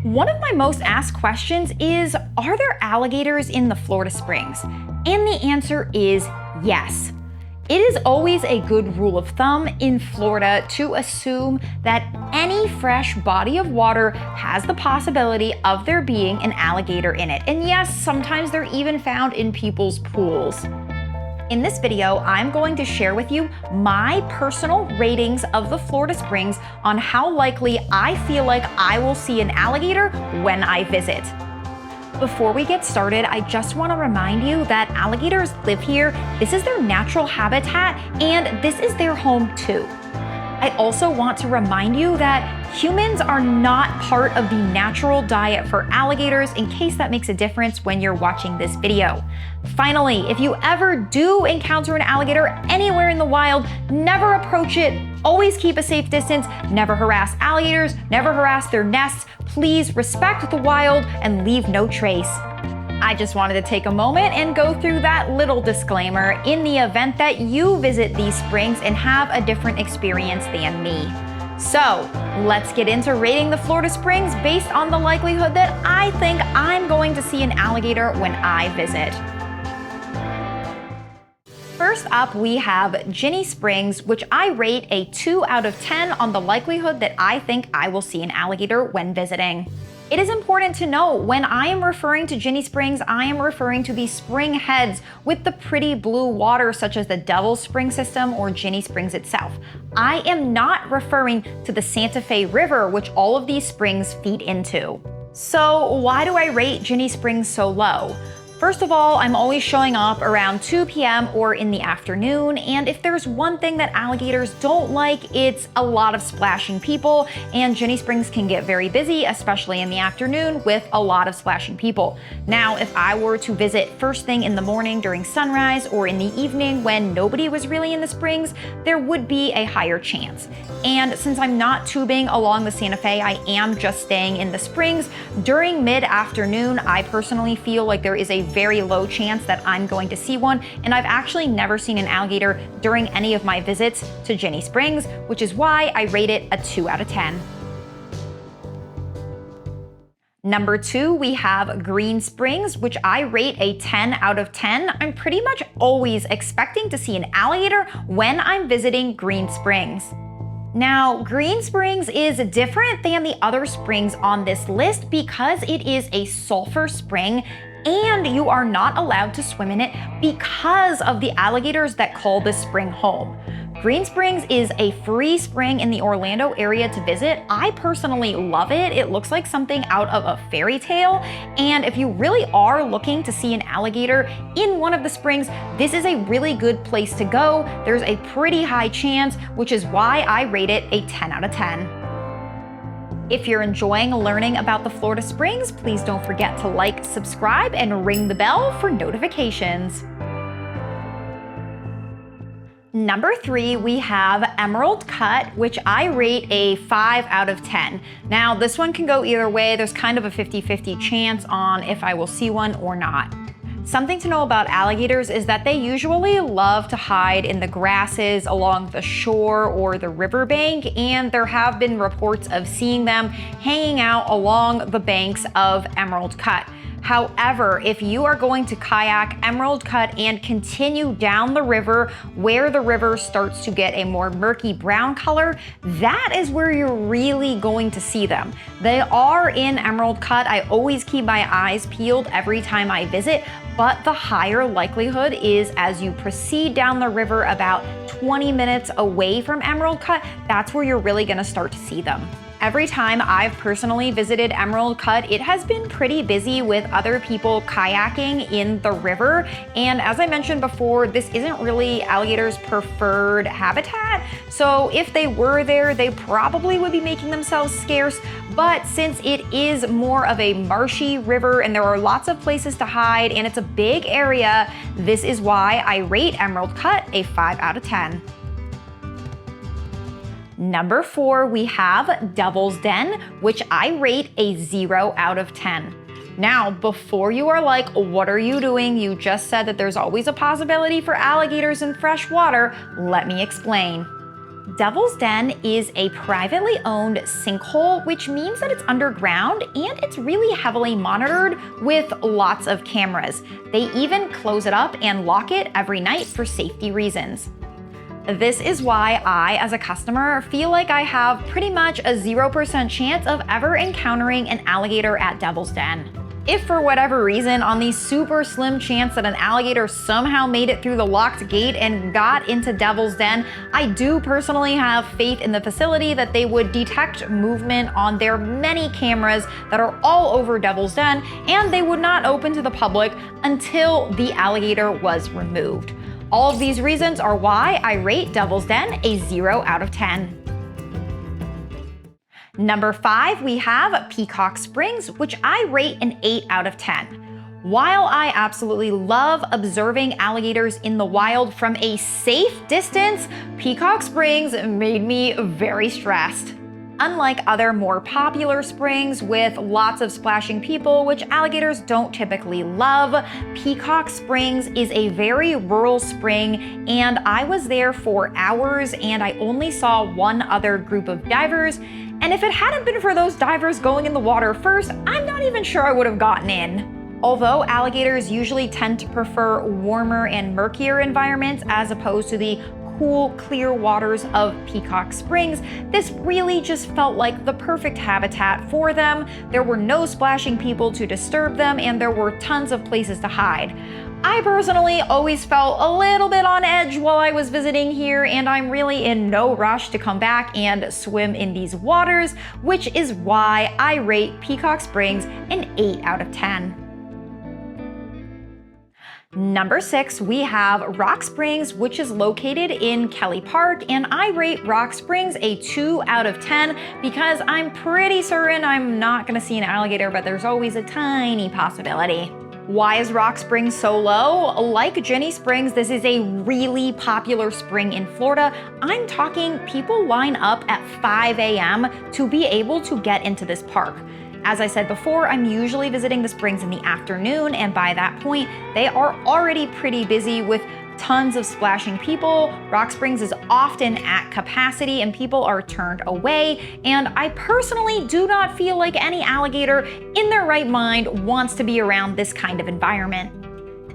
One of my most asked questions is, are there alligators in the Florida Springs? And the answer is yes. It is always a good rule of thumb in Florida to assume that any fresh body of water has the possibility of there being an alligator in it. And yes, sometimes they're even found in people's pools. In this video, I'm going to share with you my personal ratings of the Florida Springs on how likely I feel like I will see an alligator when I visit. Before we get started, I just want to remind you that alligators live here. This is their natural habitat, and this is their home too. I also want to remind you that humans are not part of the natural diet for alligators, in case that makes a difference when you're watching this video. Finally, if you ever do encounter an alligator anywhere in the wild, never approach it. Always keep a safe distance. Never harass alligators. Never harass their nests. Please respect the wild and leave no trace. I just wanted to take a moment and go through that little disclaimer in the event that you visit these springs and have a different experience than me. So let's get into rating the Florida Springs based on the likelihood that I think I'm going to see an alligator when I visit. First up, we have Ginnie Springs, which I rate a 2 out of 10 on the likelihood that I think I will see an alligator when visiting. It is important to know when I am referring to Ginnie Springs, I am referring to the spring heads with the pretty blue water, such as the Devil's Spring system or Ginnie Springs itself. I am not referring to the Santa Fe River, which all of these springs feed into. So why do I rate Ginnie Springs so low? First of all, I'm always showing up around 2 p.m. or in the afternoon, and if there's one thing that alligators don't like, it's a lot of splashing people, and Ginnie Springs can get very busy, especially in the afternoon, with a lot of splashing people. Now, if I were to visit first thing in the morning during sunrise or in the evening when nobody was really in the springs, there would be a higher chance. And since I'm not tubing along the Santa Fe, I am just staying in the springs, during mid-afternoon, I personally feel like there is a very low chance that I'm going to see one, and I've actually never seen an alligator during any of my visits to Ginnie Springs, which is why I rate it a 2 out of 10. Number 2, we have Green Springs, which I rate a 10 out of 10. I'm pretty much always expecting to see an alligator when I'm visiting Green Springs. Now, Green Springs is different than the other springs on this list because it is a sulfur spring, and you are not allowed to swim in it because of the alligators that call this spring home. Green Springs is a free spring in the Orlando area to visit. I personally love it. It looks like something out of a fairy tale. And if you really are looking to see an alligator in one of the springs, this is a really good place to go. There's a pretty high chance, which is why I rate it a 10 out of 10. If you're enjoying learning about the Florida Springs, please don't forget to like, subscribe, and ring the bell for notifications. Number 3, we have Emerald Cut, which I rate a 5 out of 10. Now, this one can go either way. There's kind of a 50-50 chance on if I will see one or not. Something to know about alligators is that they usually love to hide in the grasses along the shore or the riverbank, and there have been reports of seeing them hanging out along the banks of Emerald Cut. However, if you are going to kayak Emerald Cut and continue down the river where the river starts to get a more murky brown color, that is where you're really going to see them. They are in Emerald Cut. I always keep my eyes peeled every time I visit, but the higher likelihood is as you proceed down the river about 20 minutes away from Emerald Cut, that's where you're really gonna start to see them. Every time I've personally visited Emerald Cut, it has been pretty busy with other people kayaking in the river. And as I mentioned before, this isn't really alligators' preferred habitat. So if they were there, they probably would be making themselves scarce. But since it is more of a marshy river and there are lots of places to hide and it's a big area, this is why I rate Emerald Cut a 5 out of 10. Number 4, we have Devil's Den, which I rate a 0 out of 10. Now, before you are like, what are you doing? You just said that there's always a possibility for alligators in fresh water. Let me explain. Devil's Den is a privately owned sinkhole, which means that it's underground and it's really heavily monitored with lots of cameras. They even close it up and lock it every night for safety reasons. This is why I, as a customer, feel like I have pretty much a 0% chance of ever encountering an alligator at Devil's Den. If for whatever reason, on the super slim chance that an alligator somehow made it through the locked gate and got into Devil's Den, I do personally have faith in the facility that they would detect movement on their many cameras that are all over Devil's Den, and they would not open to the public until the alligator was removed. All of these reasons are why I rate Devil's Den a 0 out of 10. Number 5, we have Peacock Springs, which I rate an 8 out of 10. While I absolutely love observing alligators in the wild from a safe distance, Peacock Springs made me very stressed. Unlike other more popular springs with lots of splashing people, which alligators don't typically love, Peacock Springs is a very rural spring, and I was there for hours and I only saw one other group of divers. And if it hadn't been for those divers going in the water first, I'm not even sure I would have gotten in. Although alligators usually tend to prefer warmer and murkier environments as opposed to the cool, clear waters of Peacock Springs, this really just felt like the perfect habitat for them. There were no splashing people to disturb them, and there were tons of places to hide. I personally always felt a little bit on edge while I was visiting here, and I'm really in no rush to come back and swim in these waters, which is why I rate Peacock Springs an 8 out of 10. Number 6, we have Rock Springs, which is located in Kelly Park, and I rate Rock Springs a 2 out of 10 because I'm pretty certain I'm not gonna see an alligator, but there's always a tiny possibility. Why is Rock Springs so low? Like Ginnie Springs, this is a really popular spring in Florida. I'm talking people line up at 5 a.m. to be able to get into this park. As I said before, I'm usually visiting the springs in the afternoon, and by that point, they are already pretty busy with tons of splashing people. Rock Springs is often at capacity and people are turned away, and I personally do not feel like any alligator in their right mind wants to be around this kind of environment.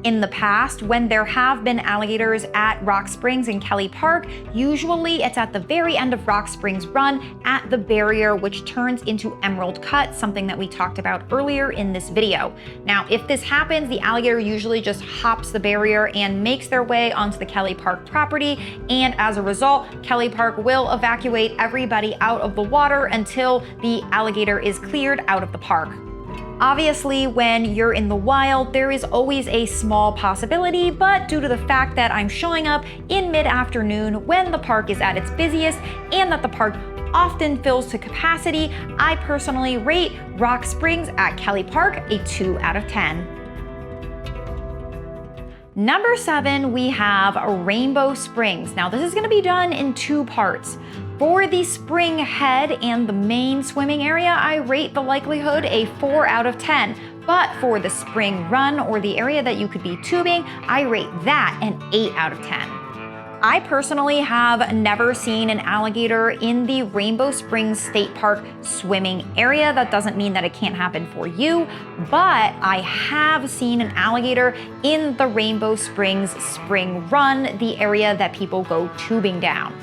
In the past, when there have been alligators at Rock Springs and Kelly Park, usually it's at the very end of Rock Springs Run at the barrier, which turns into Emerald Cut, something that we talked about earlier in this video. Now, if this happens, the alligator usually just hops the barrier and makes their way onto the Kelly Park property, and as a result, Kelly Park will evacuate everybody out of the water until the alligator is cleared out of the park. Obviously, when you're in the wild, there is always a small possibility, but due to the fact that I'm showing up in mid-afternoon when the park is at its busiest and that the park often fills to capacity, I personally rate Rock Springs at Kelly Park a 2 out of 10. Number 7, we have Rainbow Springs. Now, this is going to be done in 2 parts. For the spring head and the main swimming area, I rate the likelihood a 4 out of 10. But for the spring run or the area that you could be tubing, I rate that an 8 out of 10. I personally have never seen an alligator in the Rainbow Springs State Park swimming area. That doesn't mean that it can't happen for you, but I have seen an alligator in the Rainbow Springs Spring Run, the area that people go tubing down.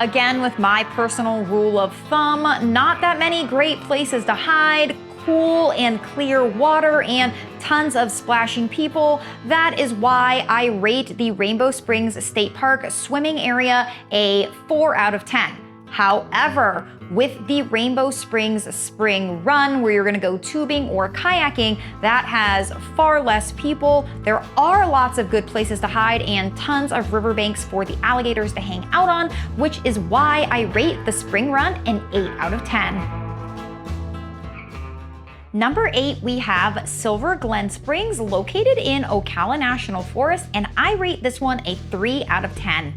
Again, with my personal rule of thumb, not that many great places to hide, cool and clear water, and tons of splashing people. That is why I rate the Rainbow Springs State Park swimming area a 4 out of 10. However, with the Rainbow Springs Spring Run, where you're gonna go tubing or kayaking, that has far less people. There are lots of good places to hide and tons of riverbanks for the alligators to hang out on, which is why I rate the Spring Run an 8 out of 10. Number 8, we have Silver Glen Springs, located in Ocala National Forest, and I rate this one a 3 out of 10.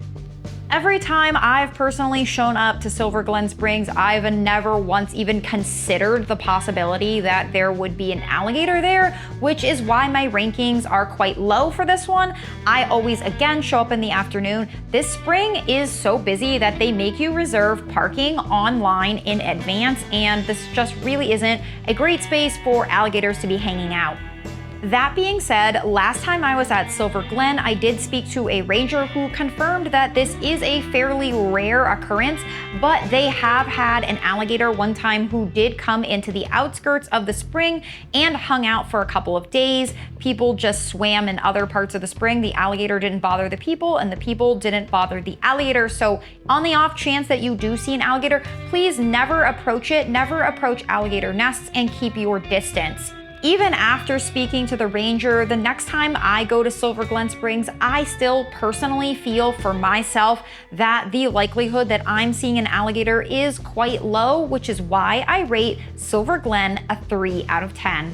Every time I've personally shown up to Silver Glen Springs, I've never once even considered the possibility that there would be an alligator there, which is why my rankings are quite low for this one. I always again show up in the afternoon. This spring is so busy that they make you reserve parking online in advance, and this just really isn't a great space for alligators to be hanging out. That being said, last time I was at Silver Glen, I did speak to a ranger who confirmed that this is a fairly rare occurrence, but they have had an alligator one time who did come into the outskirts of the spring and hung out for a couple of days. People just swam in other parts of the spring. The alligator didn't bother the people, and the people didn't bother the alligator. So on the off chance that you do see an alligator, please never approach it, never approach alligator nests, and keep your distance. Even after speaking to the ranger, the next time I go to Silver Glen Springs, I still personally feel for myself that the likelihood that I'm seeing an alligator is quite low, which is why I rate Silver Glen a 3 out of 10.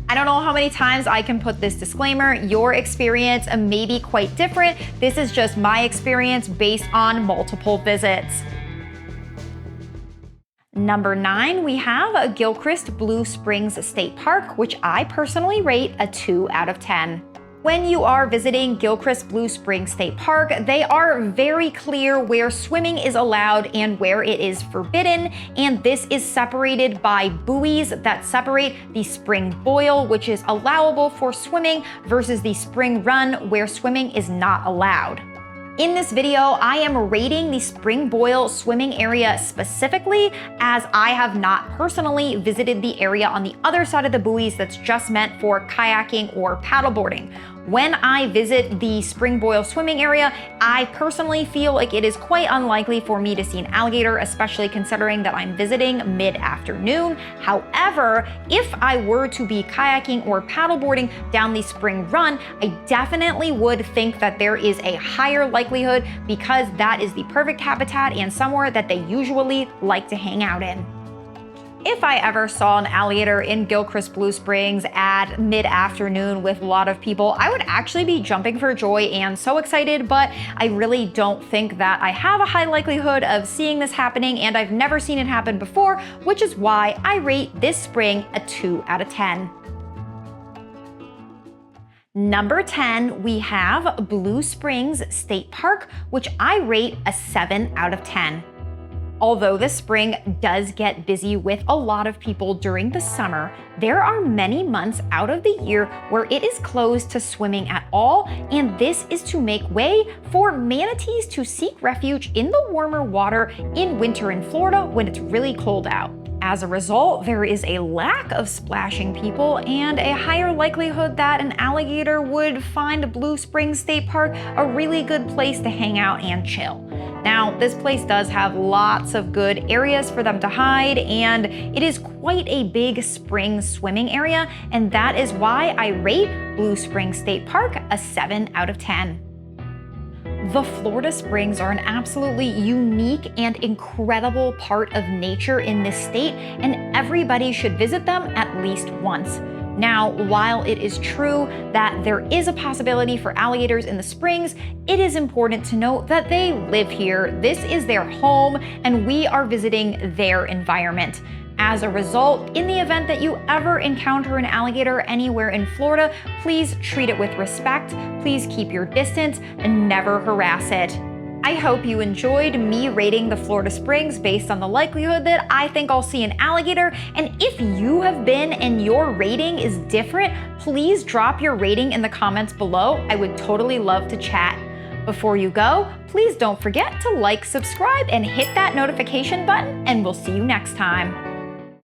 I don't know how many times I can put this disclaimer. Your experience may be quite different. This is just my experience based on multiple visits. Number 9, we have Gilchrist Blue Springs State Park, which I personally rate a 2 out of 10. When you are visiting Gilchrist Blue Springs State Park, they are very clear where swimming is allowed and where it is forbidden, and this is separated by buoys that separate the spring boil, which is allowable for swimming, versus the spring run, where swimming is not allowed. In this video, I am rating the spring boil swimming area specifically, as I have not personally visited the area on the other side of the buoys that's just meant for kayaking or paddleboarding. When I visit the spring boil swimming area, I personally feel like it is quite unlikely for me to see an alligator, especially considering that I'm visiting mid-afternoon. However, if I were to be kayaking or paddleboarding down the spring run, I definitely would think that there is a higher likelihood, because that is the perfect habitat and somewhere that they usually like to hang out in. If I ever saw an alligator in Gilchrist Blue Springs at mid-afternoon with a lot of people, I would actually be jumping for joy and so excited, but I really don't think that I have a high likelihood of seeing this happening, and I've never seen it happen before, which is why I rate this spring a 2 out of 10. Number 10, we have Blue Springs State Park, which I rate a 7 out of 10. Although the spring does get busy with a lot of people during the summer, there are many months out of the year where it is closed to swimming at all, and this is to make way for manatees to seek refuge in the warmer water in winter in Florida when it's really cold out. As a result, there is a lack of splashing people and a higher likelihood that an alligator would find Blue Springs State Park a really good place to hang out and chill. Now, this place does have lots of good areas for them to hide, and it is quite a big spring swimming area, and that is why I rate Blue Springs State Park a 7 out of 10. The Florida Springs are an absolutely unique and incredible part of nature in this state, and everybody should visit them at least once. Now, while it is true that there is a possibility for alligators in the springs, it is important to note that they live here. This is their home, and we are visiting their environment. As a result, in the event that you ever encounter an alligator anywhere in Florida, please treat it with respect, please keep your distance, and never harass it. I hope you enjoyed me rating the Florida Springs based on the likelihood that I think I'll see an alligator, and if you have been and your rating is different, please drop your rating in the comments below. I would totally love to chat. Before you go, please don't forget to like, subscribe, and hit that notification button, and we'll see you next time.